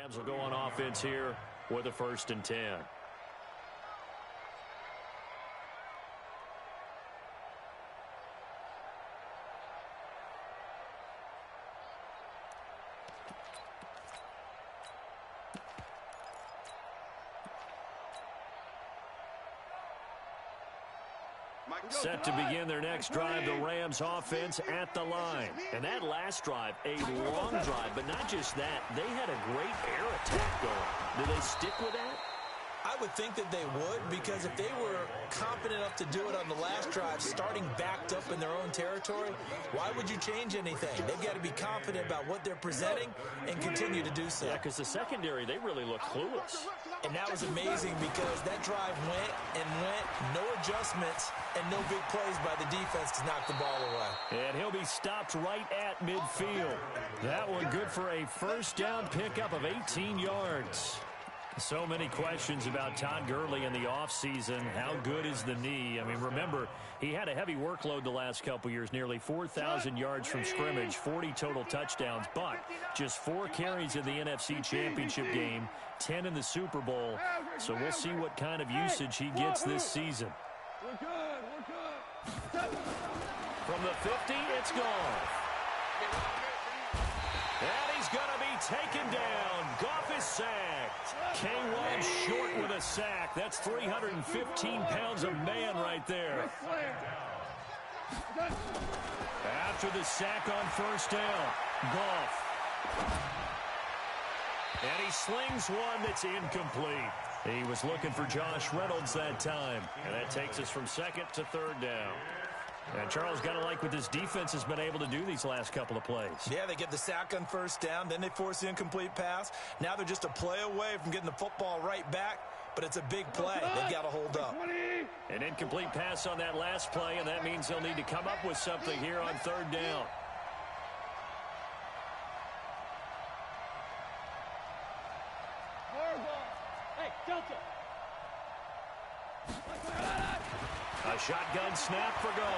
Rams will go on offense here with a 1st and 10. Set to begin their next drive, the Rams offense at the line. And that last drive, a long drive, but not just that. They had a great air attack going. Do they stick with that? I would think that they would, because if they were confident enough to do it on the last drive, starting backed up in their own territory, why would you change anything? They've got to be confident about what they're presenting and continue to do so. Yeah, because the secondary, they really look clueless. And that was amazing because that drive went and went, no adjustments, and no big plays by the defense to knock the ball away. And he'll be stopped right at midfield. That one good for a 1st down pickup of 18 yards. So many questions about Todd Gurley in the offseason. How good is the knee? I mean, remember, he had a heavy workload the last couple years, nearly 4,000 yards from scrimmage, 40 total touchdowns, but just 4 carries in the NFC Championship game, 10 in the Super Bowl. So we'll see what kind of usage he gets this season. We're good. From the 50, it's gone. And he's going to be taken down. Goff is sacked. K1 short with a sack. That's 315 pounds of man right there. After the sack on 1st down, Goff. And he slings one that's incomplete. He was looking for Josh Reynolds that time. And that takes us from 2nd to 3rd down. And Charles, got to like what this defense has been able to do these last couple of plays. Yeah, they get the sack on 1st down, then they force the incomplete pass. Now they're just a play away from getting the football right back, but it's a big play. They've got to hold up. An incomplete pass on that last play, and that means they'll need to come up with something here on 3rd down. Hey, Delta. A shotgun snap for Goff.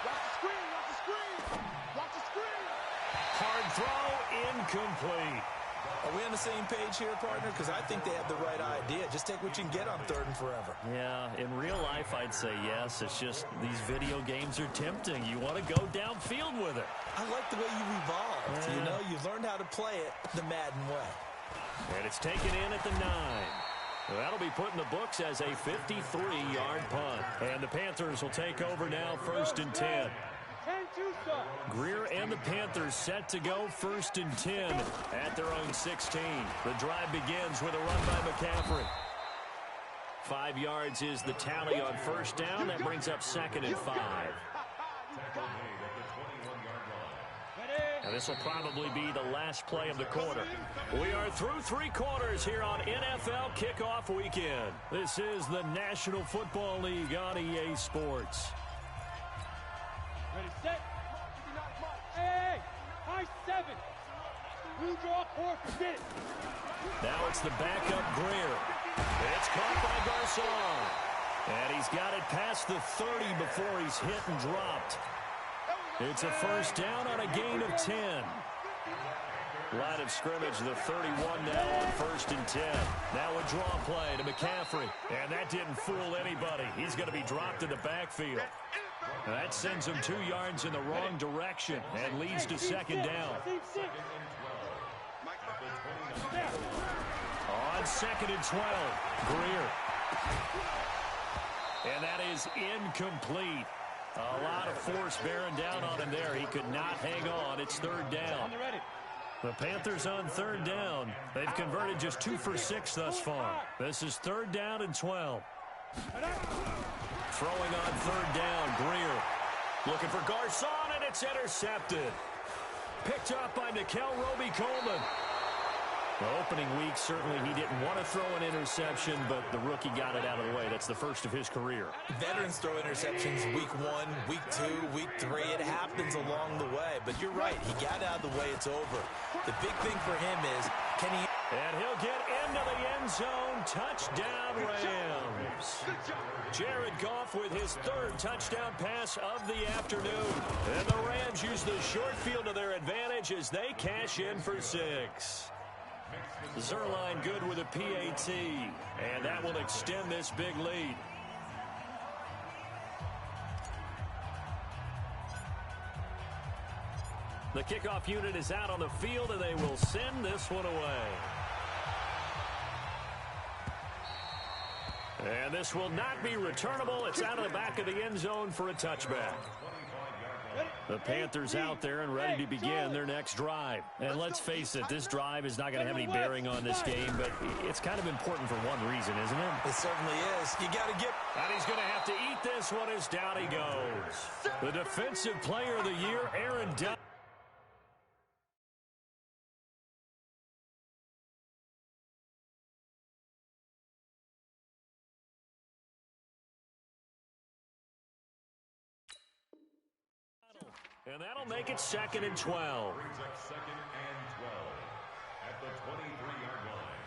Watch the screen, watch the screen. Watch the screen. Hard throw, incomplete. Are we on the same page here, partner? Because I think they have the right idea. Just take what you can get on 3rd and forever. Yeah, in real life, I'd say yes. It's just these video games are tempting. You want to go downfield with it. I like the way you evolved. Yeah. You know, you've learned how to play it the Madden way. And it's taken in at the 9. That'll be put in the books as a 53-yard punt. And the Panthers will take over now, 1st and 10. Greer and the Panthers set to go 1st and 10 at their own 16. The drive begins with a run by McCaffrey. 5 yards is the tally on 1st down. That brings up 2nd and 5. And this will probably be the last play of the quarter. We are through 3 quarters here on NFL Kickoff Weekend. This is the National Football League on EA Sports. Ready, set. Hey, high 7. Blue draw, 4, forget it. Now it's the backup Greer. It's caught by Garcon. And he's got it past the 30 before he's hit and dropped. It's a 1st down on a gain of 10. Line of scrimmage, the 31 now on 1st and 10. Now a draw play to McCaffrey. And that didn't fool anybody. He's going to be dropped in the backfield. And that sends him 2 yards in the wrong direction and leads to 2nd down. On 2nd and 12, Greer. And that is incomplete. A lot of force bearing down on him there. He could not hang on. It's 3rd down. The Panthers on 3rd down. They've converted just 2 for 6 thus far. This is 3rd down and 12. Throwing on 3rd down, Greer. Looking for Garcon, and it's intercepted. Picked up by Nikel Roby-Coleman. The opening week, certainly he didn't want to throw an interception, but the rookie got it out of the way. That's the first of his career. Veterans throw interceptions week 1, week 2, week 3. It happens along the way. But you're right. He got out of the way. It's over. The big thing for him is, can he... And he'll get into the end zone. Touchdown, Rams. Jared Goff with his 3rd touchdown pass of the afternoon. And the Rams use the short field to their advantage as they cash in for 6. Zerline good with a PAT, and that will extend this big lead. The kickoff unit is out on the field, and they will send this one away. And this will not be returnable. It's out of the back of the end zone for a touchback. The Panthers out there and ready to begin their next drive. And let's face it, this drive is not going to have any bearing on this game, but it's kind of important for one reason, isn't it? It certainly is. You got to get... And he's going to have to eat this one as down he goes. The Defensive Player of the Year, Aaron Dunn. And that'll make it 2nd and 12. Brings up 2nd and 12 at the 23-yard line.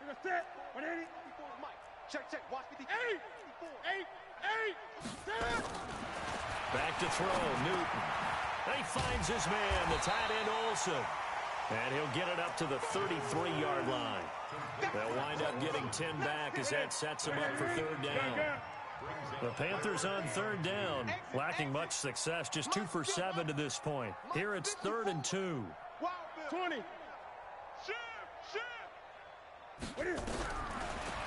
You're set. 180. Mike. Check. Watch me. 8. Back to throw, Newton. And he finds his man, the tight end Olsen. And he'll get it up to the 33-yard line. They'll wind up getting 10 back as that sets them up for 3rd down. The Panthers on 3rd down, lacking much success, just 2 for 7 to this point. Here it's 3rd and 2. 20.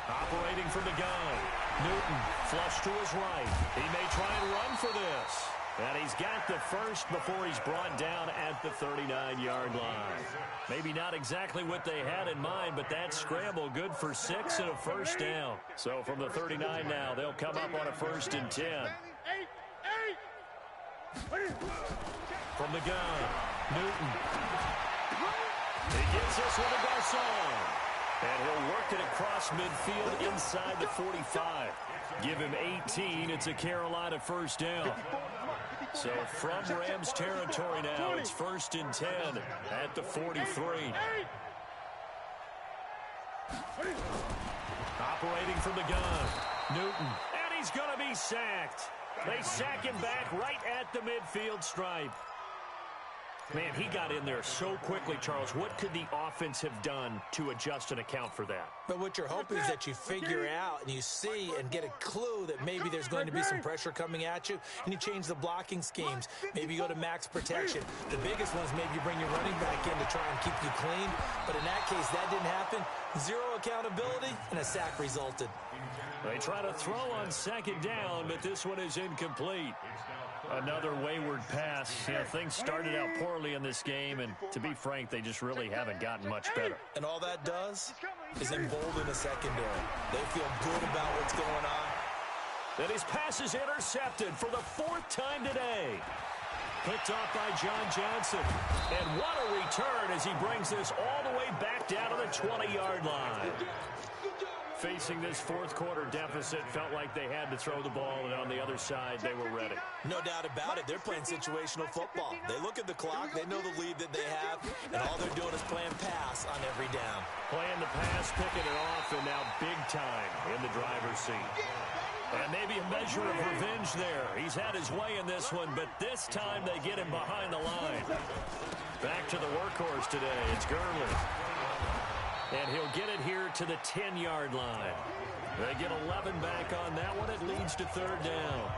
Operating from the gun. Newton flush to his right. He may try and run for this. And he's got the first before he's brought down at the 39-yard line. Maybe not exactly what they had in mind, but that scramble good for 6 and a first down. So from the 39 now, they'll come up on a 1st and 10. From the gun, Newton. He gives this one to Garcon. And he'll work it across midfield inside the 45. Give him 18. It's a Carolina first down. So from Rams territory now, it's 1st and 10 at the 43. Operating from the gun, Newton. And he's going to be sacked. They sack him back right at the midfield stripe. Man, he got in there so quickly, Charles. What could the offense have done to adjust and account for that? But what you're hoping is that you figure out and you see and get a clue that maybe there's going to be some pressure coming at you, and you change the blocking schemes. Maybe you go to max protection. The biggest ones, maybe you bring your running back in to try and keep you clean. But in that case, that didn't happen. 0 accountability, and a sack resulted. They try to throw on 2nd down, but this one is incomplete. Another wayward pass. You know, things started out poorly in this game, and to be frank, they just really haven't gotten much better. And all that does is embolden the secondary. They feel good about what's going on. Then his pass is intercepted for the 4th time today. Picked off by John Johnson. And what a return as he brings this all the way back down to the 20-yard line. Facing this 4th quarter deficit, felt like they had to throw the ball, and on the other side, they were ready. No doubt about it. They're playing situational football. They look at the clock, they know the lead that they have, and all they're doing is playing pass on every down. Playing the pass, picking it off, and now big time in the driver's seat. And maybe a measure of revenge there. He's had his way in this one, but this time they get him behind the line. Back to the workhorse today. It's Gurley. And he'll get it here to the 10-yard line. They get 11 back on that one. It leads to 3rd down.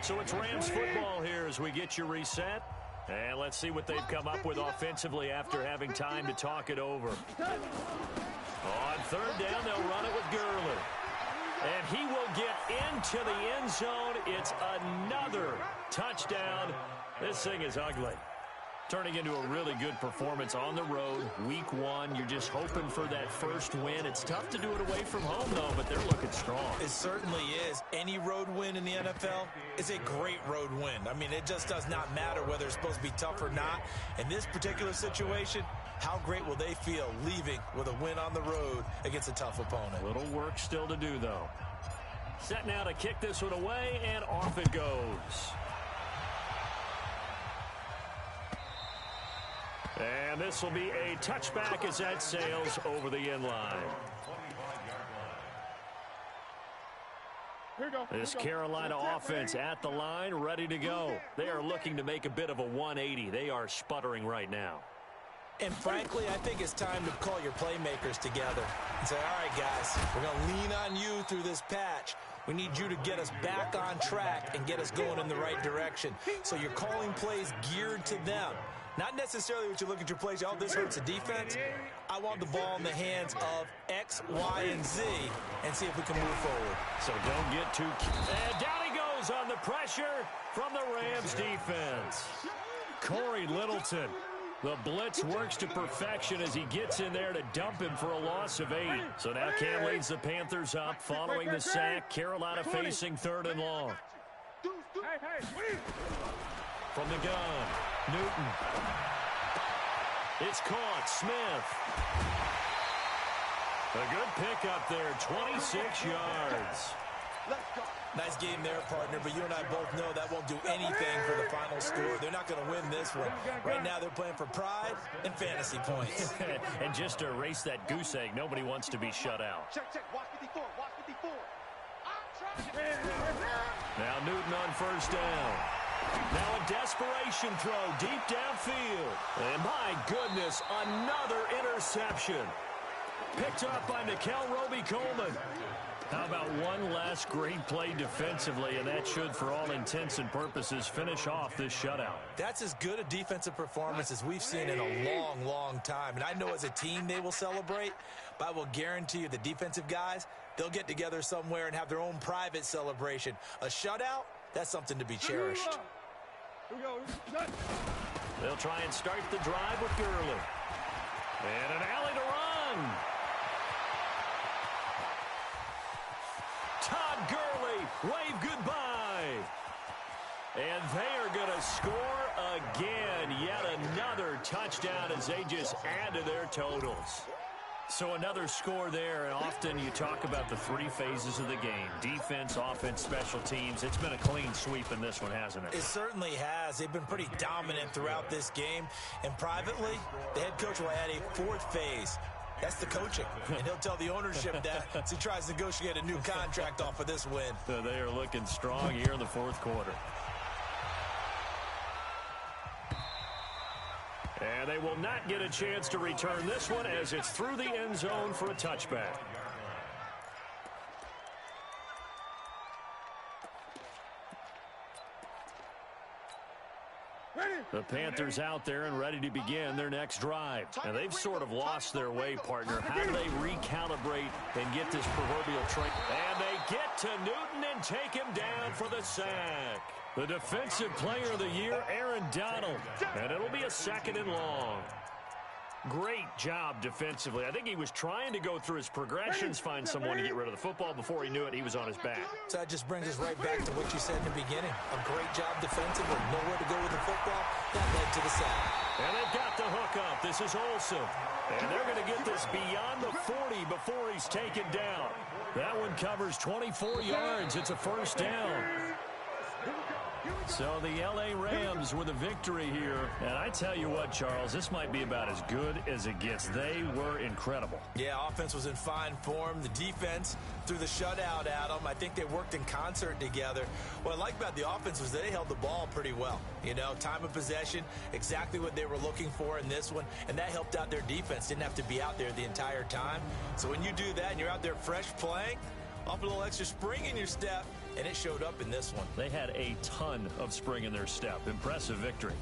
So it's Rams football here as we get you reset. And let's see what they've come up with offensively after having time to talk it over. On 3rd down, they'll run it with Gurley. And he will get into the end zone. It's another touchdown. This thing is ugly. Turning into a really good performance on the road. Week 1, you're just hoping for that first win. It's tough to do it away from home, though, but they're looking strong. It certainly is. Any road win in the NFL is a great road win. I mean, it just does not matter whether it's supposed to be tough or not. In this particular situation, how great will they feel leaving with a win on the road against a tough opponent? Little work still to do, though. Set now to kick this one away, and off it goes. And this will be a touchback as that sails over the end line. This Carolina offense at the line, ready to go. They are looking to make a bit of a 180. They are sputtering right now. And frankly, I think it's time to call your playmakers together and say, all right, guys, we're going to lean on you through this patch. We need you to get us back on track and get us going in the right direction. So you're calling plays geared to them. Not necessarily what you look at your plays, oh, this hurts the defense. I want the ball in the hands of X, Y, and Z and see if we can move forward. So don't get too... And down he goes on the pressure from the Rams defense. Corey Littleton. The blitz works to perfection as he gets in there to dump him for a loss of 8. So now Cam leads the Panthers up following the sack. Carolina facing 3rd and long. From the gun, Newton. It's caught, Smith. A good pickup there, 26 yards. Nice game there, partner, but you and I both know that won't do anything for the final score. They're not going to win this one. Right now they're playing for pride and fantasy points. And just to erase that goose egg, nobody wants to be shut out. Check, watch 54, watch 54. Now Newton on 1st down. Now a desperation throw deep downfield. And my goodness, another interception. Picked up by Nickel Roby-Coleman. How about one last great play defensively, and that should, for all intents and purposes, finish off this shutout. That's as good a defensive performance as we've seen in a long, long time. And I know as a team they will celebrate, but I will guarantee you the defensive guys, they'll get together somewhere and have their own private celebration. A shutout, that's something to be cherished. They'll try and start the drive with Gurley. And an alley to run. Todd Gurley, wave goodbye. And they are going to score again. Yet another touchdown as they just add to their totals. So another score there, and often you talk about the 3 phases of the game. Defense, offense, special teams. It's been a clean sweep in this one, hasn't it? It certainly has. They've been pretty dominant throughout this game. And privately, the head coach will add a 4th phase. That's the coaching, and he'll tell the ownership that as he tries to negotiate a new contract off of this win. So they are looking strong here in the 4th quarter. And they will not get a chance to return this one as it's through the end zone for a touchback. The Panthers out there and ready to begin their next drive. And they've sort of lost their way, partner. How do they recalibrate and get this proverbial train? And they get to Newton and take him down for the sack. The defensive player of the year, Aaron Donald. And it'll be a 2nd and long. Great job defensively. I think he was trying to go through his progressions, find someone to get rid of the football. Before he knew it, he was on his back. So that just brings us right back to what you said in the beginning. A great job defensively. Nowhere to go with the football. That led to the sack. And they've got the hook up. This is Olsen. And they're going to get this beyond the 40 before he's taken down. That one covers 24 yards. It's a 1st down. So the L.A. Rams with a victory here. And I tell you what, Charles, this might be about as good as it gets. They were incredible. Yeah, offense was in fine form. The defense threw the shutout at them. I think they worked in concert together. What I like about the offense was they held the ball pretty well. You know, time of possession, exactly what they were looking for in this one. And that helped out their defense. Didn't have to be out there the entire time. So when you do that and you're out there fresh playing, off a little extra spring in your step, and it showed up in this one. They had a ton of spring in their step. Impressive victory.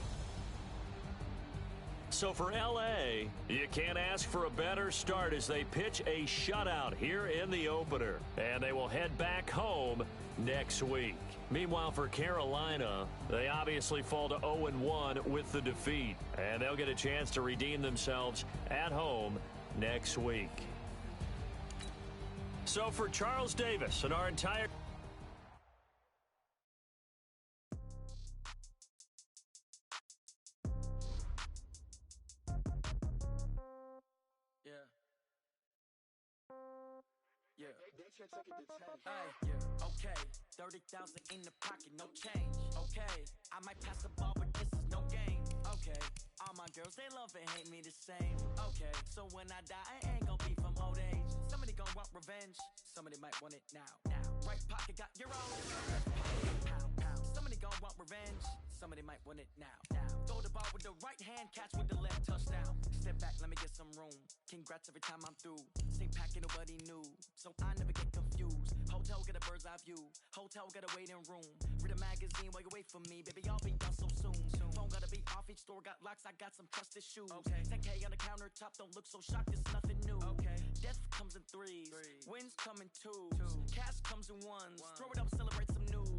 So for L.A., you can't ask for a better start as they pitch a shutout here in the opener. And they will head back home next week. Meanwhile, for Carolina, they obviously fall to 0-1 with the defeat. And they'll get a chance to redeem themselves at home next week. So for Charles Davis and our entire... Okay, 30,000 in the pocket, no change. Okay, I might pass the ball, but this is no game. Okay, all my girls, they love and hate me the same. Okay, so when I die, I ain't gonna be from old age. Somebody gonna gon' want revenge. Somebody might want it now. Right pocket got euros. Left pocket got pound, pound. Somebody gon' want revenge. Somebody might want it now. Throw the ball with the right hand, catch with the left, touchdown. Step back, let me get some room. Congrats every time I'm through. Same packet, nobody knew, so I never get confused. Hotel get a bird's eye view. Hotel get a waiting room. Read a magazine while you wait for me, baby. I'll be done so soon. Phone gotta be off. Each store got locks. I got some trusted shoes. 10K on the countertop. Don't look so shocked. It's nothing new. Death comes in threes. Wins come in twos. Cash comes in ones. Throw it up, celebrate some news.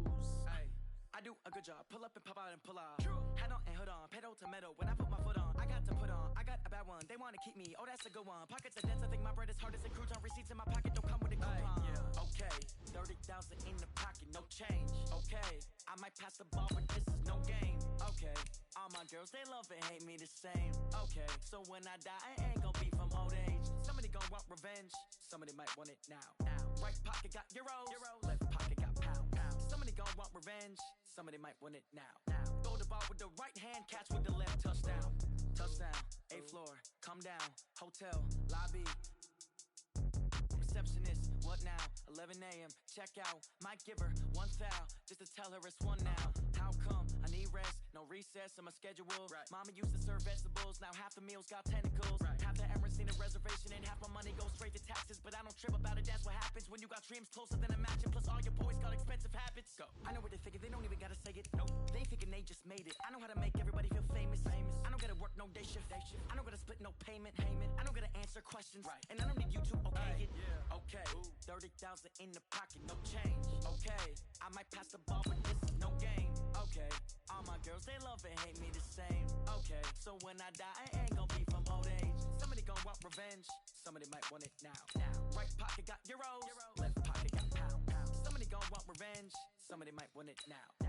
I do a good job. Pull up and pop out and pull out. Head on and hood on. Pedal to metal. When I put my foot on, I got to put on. I got a bad one. They want to keep me. Oh, that's a good one. Pockets are dense. I think my bread is hard as a crouton. Receipts in my pocket don't come with a coupon. Okay, 30,000 in the pocket, no change. Okay, I might pass the ball, but this is no game. Okay, all my girls, they love and hate me the same. Okay, so when I die, I ain't gonna be from old age. Somebody gon' want revenge. Somebody might want it now. Right pocket got euros. Left pocket got pound, pound. Somebody gon' want revenge. Somebody might want it now. Throw the ball with the right hand, catch with the left, touchdown. Touchdown, 8th floor, come down. Hotel, lobby. Receptionist, what now? 11 a.m., check out. Might give her one foul, just to tell her it's one now. How come? I need rest, no recess in my schedule. Mama used to serve vegetables, now half the meals got tentacles. Half the Emirates need a reservation, and half my money goes straight to taxes. But I don't trip about it, that's what happens when you got dreams closer than a matching. Plus all your boys got expensive habits. Go. I know what they thinking, they don't even gotta say it. Nope. They thinking they just made it. I know how to make everybody feel famous. I don't gotta work no day shift. I don't gotta split no payment. I don't gotta answer questions. And I don't need you to okay it. Okay, 30,000 in the pocket, no change. Okay, I might pass the ball, but this is no game. Okay, all my girls, they love and hate me the same. Okay, so when I die, I ain't gonna be from old age. Somebody gon' want revenge. Somebody might want it now. Right pocket got euros. Left pocket got pound, pound. Somebody gon' want revenge. Somebody might want it now.